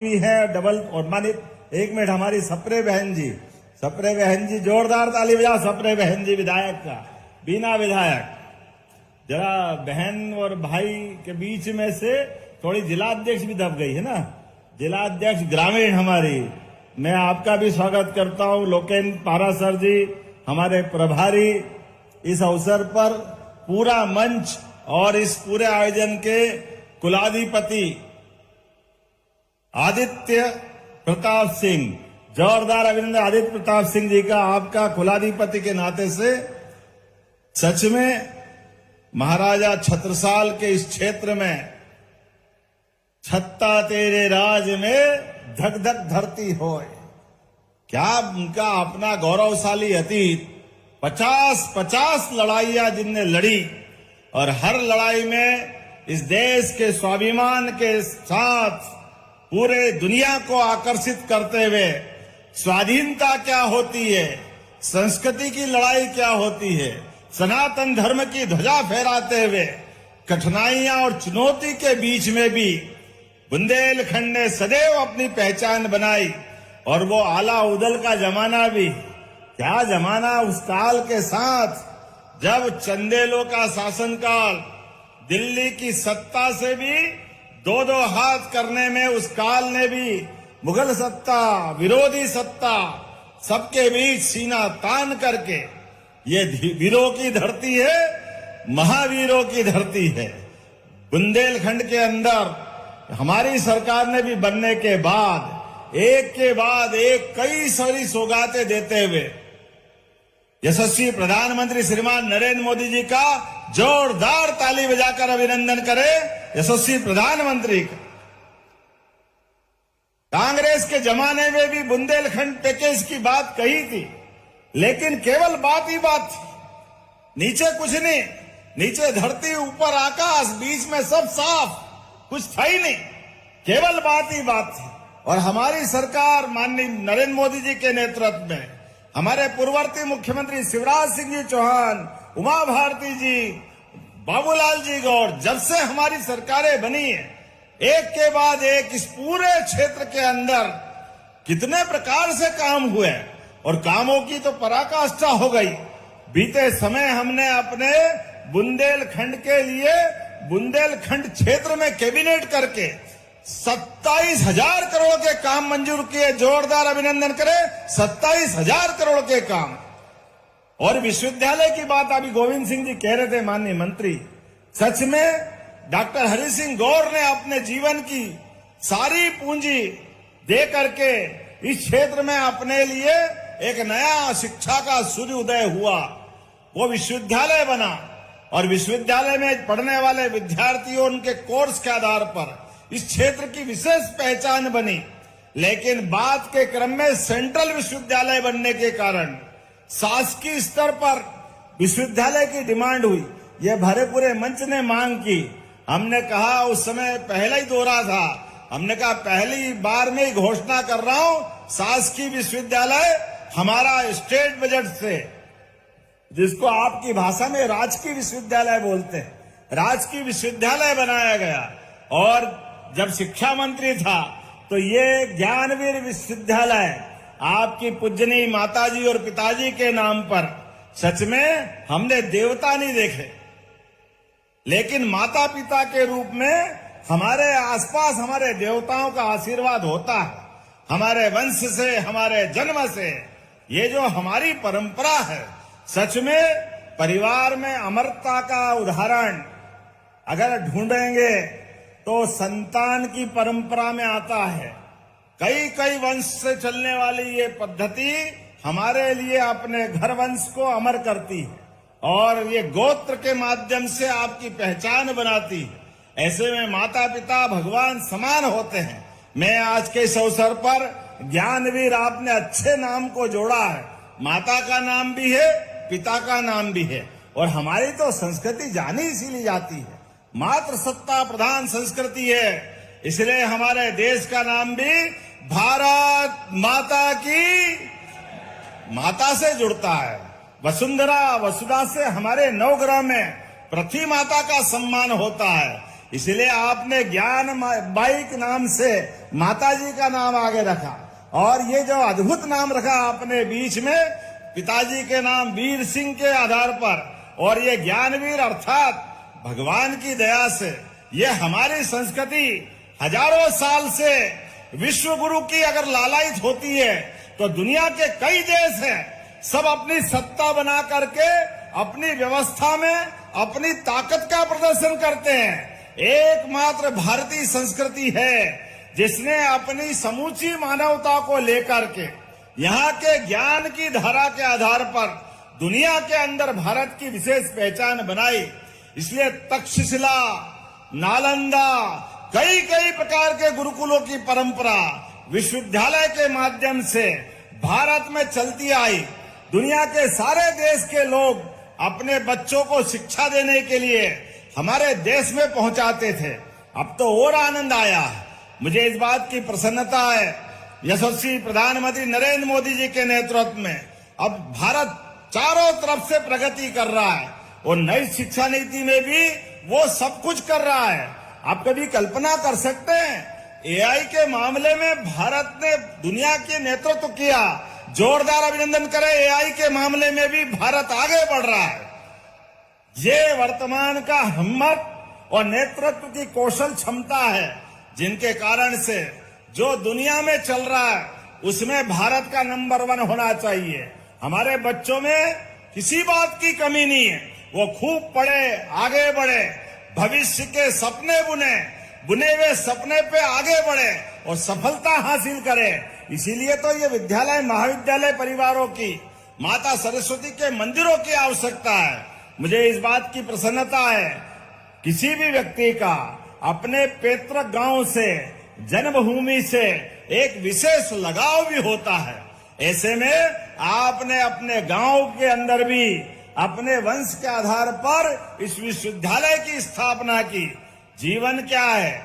भी है डबल और मानित। एक मिनट, हमारी सप्रे बहन जी, जोरदार ताली बजा सप्रे बहन जी विधायक का, बीना विधायक। जरा बहन और भाई के बीच में से थोड़ी जिलाध्यक्ष भी दब गई है ना, जिलाध्यक्ष ग्रामीण हमारी। मैं आपका भी स्वागत करता हूं। लोकेन पारासर जी हमारे प्रभारी, इस अवसर पर पूरा मंच और इस पूरे आयोजन के कुलाधिपति आदित्य प्रताप सिंह, जोरदार अभिनंदन आदित्य प्रताप सिंह जी का आपका कुलाधिपति के नाते से। सच में महाराजा छत्रसाल के इस क्षेत्र में छत्ता तेरे राज में धक धक धरती होए, क्या उनका अपना गौरवशाली अतीत। 50 लड़ाइयां जिनने लड़ी और हर लड़ाई में इस देश के स्वाभिमान के साथ पूरे दुनिया को आकर्षित करते हुए स्वाधीनता क्या होती है, संस्कृति की लड़ाई क्या होती है, सनातन धर्म की ध्वजा फहराते हुए कठिनाइयां और चुनौती के बीच में भी बुंदेलखंड ने सदैव अपनी पहचान बनाई। और वो आला उदल का जमाना भी, क्या जमाना उस काल के साथ, जब चंदेलों का शासनकाल, दिल्ली की सत्ता से भी दो हाथ करने में उस काल ने भी मुगल सत्ता, विरोधी सत्ता, सबके बीच सीना तान करके, ये वीरों की धरती है, महावीरों की धरती है। बुंदेलखंड के अंदर हमारी सरकार ने भी बनने के बाद एक के बाद एक कई सारी सौगातें देते हुए यशस्वी प्रधानमंत्री श्रीमान नरेंद्र मोदी जी का जोरदार ताली बजाकर अभिनंदन करें यशस्वी प्रधानमंत्री का। कांग्रेस के जमाने में भी बुंदेलखंड पैकेज की बात कही थी, लेकिन केवल बात ही बात थी, नीचे कुछ नहीं, नीचे धरती ऊपर आकाश, बीच में सब साफ, कुछ था ही नहीं, केवल बात ही बात थी। और हमारी सरकार माननीय नरेंद्र मोदी जी के नेतृत्व में, हमारे पूर्ववर्ती मुख्यमंत्री शिवराज सिंह जी चौहान, उमा भारती जी, बाबूलाल जी गौर, जब से हमारी सरकारें बनी है, एक के बाद एक इस पूरे क्षेत्र के अंदर कितने प्रकार से काम हुए और कामों की तो पराकाष्ठा हो गई। बीते समय हमने अपने बुंदेलखंड के लिए बुंदेलखंड क्षेत्र में कैबिनेट करके 27,000 करोड़ के काम मंजूर किए। जोरदार अभिनंदन करें, 27,000 करोड़ के काम। और विश्वविद्यालय की बात अभी गोविंद सिंह जी कह रहे थे, माननीय मंत्री, सच में डॉक्टर हरि सिंह गौर ने अपने जीवन की सारी पूंजी दे करके इस क्षेत्र में अपने लिए एक नया शिक्षा का सूर्योदय हुआ, वो विश्वविद्यालय बना। और विश्वविद्यालय में पढ़ने वाले विद्यार्थियों, उनके कोर्स के आधार पर इस क्षेत्र की विशेष पहचान बनी। लेकिन बात के क्रम में सेंट्रल विश्वविद्यालय बनने के कारण शासकीय स्तर पर विश्वविद्यालय की डिमांड हुई। यह भरे पूरे मंच ने मांग की। हमने कहा, उस समय पहला ही दौरा था, हमने कहा पहली बार में ही घोषणा कर रहा हूं, शासकीय विश्वविद्यालय हमारा स्टेट बजट से, जिसको आपकी भाषा में राजकीय विश्वविद्यालय बोलते हैं, राजकीय विश्वविद्यालय बनाया गया। और जब शिक्षा मंत्री था तो ये ज्ञानवीर विश्वविद्यालय आपकी पूजनीय माताजी और पिताजी के नाम पर, सच में हमने देवता नहीं देखे, लेकिन माता पिता के रूप में हमारे आसपास हमारे देवताओं का आशीर्वाद होता है, हमारे वंश से, हमारे जन्म से। ये जो हमारी परंपरा है, सच में परिवार में अमरता का उदाहरण अगर ढूंढेंगे तो संतान की परंपरा में आता है। कई वंश से चलने वाली ये पद्धति हमारे लिए अपने घर वंश को अमर करती है और ये गोत्र के माध्यम से आपकी पहचान बनाती है। ऐसे में माता पिता भगवान समान होते हैं। मैं आज के इस अवसर पर ज्ञानवीर, आपने अच्छे नाम को जोड़ा है, माता का नाम भी है, पिता का नाम भी है। और हमारी तो संस्कृति जानी इसीलिए जाती है, मातृ सत्ता प्रधान संस्कृति है, इसलिए हमारे देश का नाम भी भारत माता की माता से जुड़ता है। वसुंधरा वसुधा से हमारे नवग्रह में पृथ्वी माता का सम्मान होता है। इसलिए आपने ज्ञान बाई के नाम से माता जी का नाम आगे रखा, और ये जो अद्भुत नाम रखा आपने बीच में पिताजी के नाम वीर सिंह के आधार पर, और ये ज्ञानवीर अर्थात भगवान की दया से ये हमारी संस्कृति हजारों साल से विश्व गुरु की अगर लालायित होती है तो दुनिया के कई देश हैं, सब अपनी सत्ता बना करके अपनी व्यवस्था में अपनी ताकत का प्रदर्शन करते हैं। एकमात्र भारतीय संस्कृति है जिसने अपनी समूची मानवता को लेकर के यहाँ के ज्ञान की धारा के आधार पर दुनिया के अंदर भारत की विशेष पहचान बनाई। इसलिए तक्षशिला, नालंदा, कई कई प्रकार के गुरुकुलों की परंपरा विश्वविद्यालय के माध्यम से भारत में चलती आई। दुनिया के सारे देश के लोग अपने बच्चों को शिक्षा देने के लिए हमारे देश में पहुंचाते थे। अब तो और आनंद आया। मुझे इस बात की प्रसन्नता है, यशस्वी प्रधानमंत्री नरेंद्र मोदी जी के नेतृत्व में अब भारत चारों तरफ से प्रगति कर रहा है, और नई शिक्षा नीति में भी वो सब कुछ कर रहा है। आप कभी कल्पना कर सकते हैं एआई के मामले में भारत ने दुनिया के नेतृत्व किया। जोरदार अभिनंदन करें, एआई के मामले में भी भारत आगे बढ़ रहा है। ये वर्तमान का हिम्मत और नेतृत्व की कौशल क्षमता है, जिनके कारण से जो दुनिया में चल रहा है उसमें भारत का नंबर 1 होना चाहिए। हमारे बच्चों में किसी बात की कमी नहीं है, वो खूब पढ़े, आगे बढ़े, भविष्य के सपने बुने हुए सपने पे आगे बढ़े और सफलता हासिल करे। इसीलिए तो ये विद्यालय महाविद्यालय परिवारों की, माता सरस्वती के मंदिरों की आवश्यकता है। मुझे इस बात की प्रसन्नता है, किसी भी व्यक्ति का अपने पैतृक गांव से, जन्मभूमि से एक विशेष लगाव भी होता है। ऐसे में आपने अपने गांव के अंदर भी अपने वंश के आधार पर इस विश्वविद्यालय की स्थापना की। जीवन क्या है,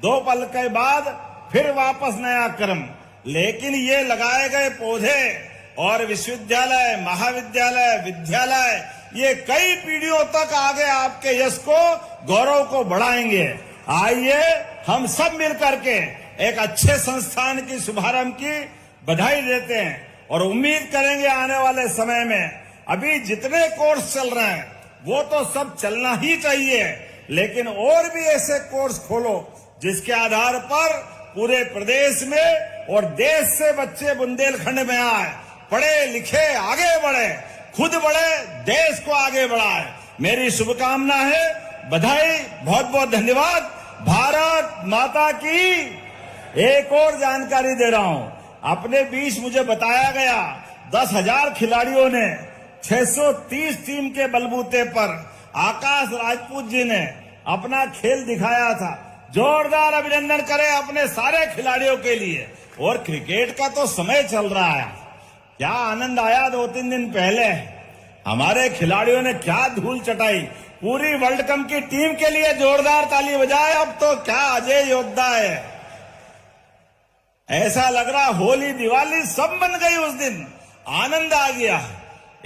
2 पल के बाद फिर वापस नया कर्म, लेकिन ये लगाए गए पौधे और विश्वविद्यालय, महाविद्यालय, विद्यालय ये कई पीढ़ियों तक आगे आपके यश को, गौरव को बढ़ाएंगे। आइए हम सब मिलकर के एक अच्छे संस्थान की शुभारंभ की बधाई देते हैं और उम्मीद करेंगे आने वाले समय में अभी जितने कोर्स चल रहे हैं वो तो सब चलना ही चाहिए, लेकिन और भी ऐसे कोर्स खोलो जिसके आधार पर पूरे प्रदेश में और देश से बच्चे बुंदेलखंड में आए, पढ़े लिखे, आगे बढ़े, खुद बढ़े, देश को आगे बढ़ाए। मेरी शुभकामना है, बधाई, बहुत बहुत धन्यवाद। भारत माता की। एक और जानकारी दे रहा हूं, अपने बीच मुझे बताया गया 10,000 खिलाड़ियों ने 630 टीम के बलबूते पर आकाश राजपूत जी ने अपना खेल दिखाया था। जोरदार अभिनंदन करें अपने सारे खिलाड़ियों के लिए। और क्रिकेट का तो समय चल रहा है, क्या आनंद आया 2-3 दिन पहले, हमारे खिलाड़ियों ने क्या धूल चटाई। पूरी वर्ल्ड कप की टीम के लिए जोरदार ताली बजाए। अब तो क्या अजय योद्धा है, ऐसा लग रहा होली दिवाली सब बन गई उस दिन, आनंद आ गया।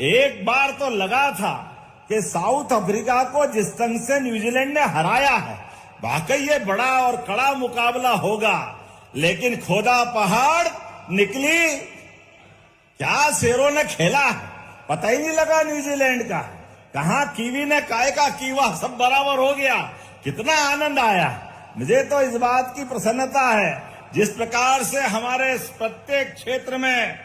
एक बार तो लगा था कि साउथ अफ्रीका को जिस ढंग से न्यूजीलैंड ने हराया है, वाकई ये बड़ा और कड़ा मुकाबला होगा, लेकिन खोदा पहाड़ निकली, क्या शेरों ने खेला, पता ही नहीं लगा न्यूजीलैंड का, कहां कीवी ने काय का कीवा, सब बराबर हो गया। कितना आनंद आया। मुझे तो इस बात की प्रसन्नता है, जिस प्रकार से हमारे प्रत्येक क्षेत्र में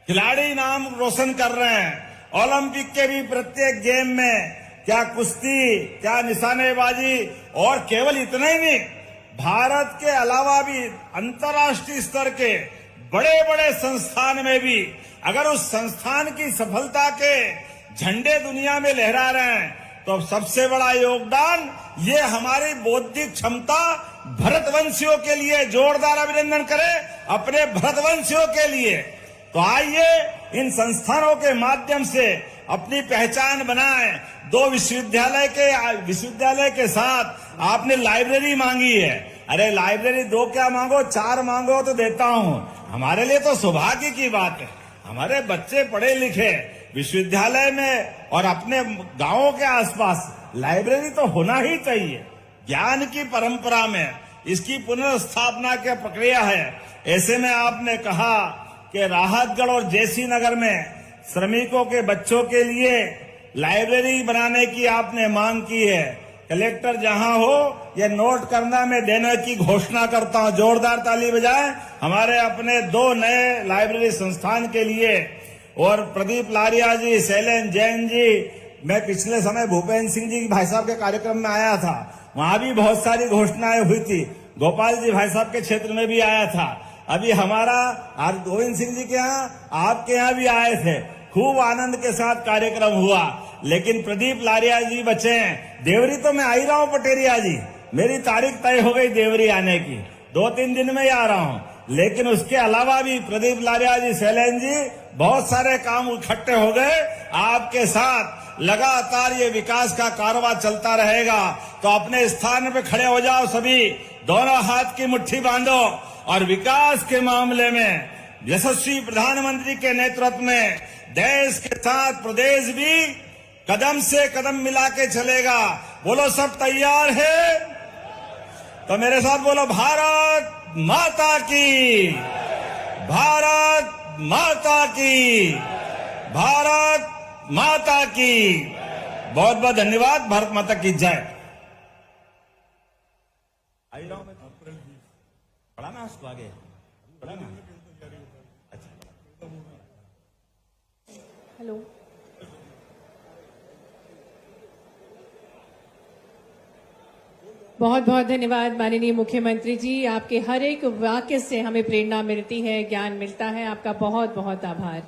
खिलाड़ी नाम रोशन कर रहे हैं, ओलंपिक के भी प्रत्येक गेम में, क्या कुश्ती, क्या निशानेबाजी, और केवल इतना ही नहीं, भारत के अलावा भी अंतर्राष्ट्रीय स्तर के बड़े बड़े संस्थान में भी अगर उस संस्थान की सफलता के झंडे दुनिया में लहरा रहे हैं तो सबसे बड़ा योगदान ये हमारी बौद्धिक क्षमता भरतवंशियों के लिए। जोरदार अभिनंदन करें अपने भरतवंशियों के लिए। तो आइए इन संस्थानों के माध्यम से अपनी पहचान बनाएं। 2 विश्वविद्यालय के साथ आपने लाइब्रेरी मांगी है, अरे लाइब्रेरी 2 क्या मांगो, 4 मांगो तो देता हूं। हमारे लिए तो सौभाग्य की बात है, हमारे बच्चे पढ़े लिखे विश्वविद्यालय में और अपने गांवों के आसपास लाइब्रेरी तो होना ही चाहिए। ज्ञान की परंपरा में इसकी पुनर्स्थापना की प्रक्रिया है। ऐसे में आपने कहा कि राहतगढ़ और जैसी नगर में श्रमिकों के बच्चों के लिए लाइब्रेरी बनाने की आपने मांग की है। कलेक्टर जहां हो ये नोट करना, मैं देने की घोषणा करता हूं। जोरदार ताली बजाएं हमारे अपने 2 नए लाइब्रेरी संस्थान के लिए। और प्रदीप लारिया जी, शैलेंद्र जैन जी, मैं पिछले समय भूपेंद्र सिंह जी भाई साहब के कार्यक्रम में आया था, वहां भी बहुत सारी घोषणाएं हुई थी। गोपाल जी भाई साहब के क्षेत्र में भी आया था। अभी हमारा गोविंद सिंह जी के यहाँ, आपके यहाँ भी आए थे। खूब आनंद के साथ कार्यक्रम हुआ। लेकिन प्रदीप लारिया जी बचे हैं। देवरी तो मैं आ ही रहा हूं पटेरिया जी, मेरी तारीख तय हो गई देवरी आने की, 2-3 दिन में ही आ रहा हूं। लेकिन उसके अलावा भी प्रदीप लारिया जी, शैलेंद्र जी, बहुत सारे काम इकट्ठे हो गए। आपके साथ लगातार ये विकास का कारवां चलता रहेगा। तो अपने स्थान पे खड़े हो जाओ सभी, दोनों हाथ की मुट्ठी बांधो और विकास के मामले में यशस्वी प्रधानमंत्री के नेतृत्व में देश के साथ प्रदेश भी कदम से कदम मिला के चलेगा। बोलो सब तैयार है? तो मेरे साथ बोलो, भारत माता की, भारत माता की, भारत माता की। बहुत बहुत धन्यवाद। भारत माता की जय। आई रहा हूं मैं, पढ़ा ना उसको आगे, पढ़ा ना। अच्छा, हेलो, बहुत बहुत धन्यवाद माननीय मुख्यमंत्री जी। आपके हर एक वाक्य से हमें प्रेरणा मिलती है, ज्ञान मिलता है। आपका बहुत बहुत आभार।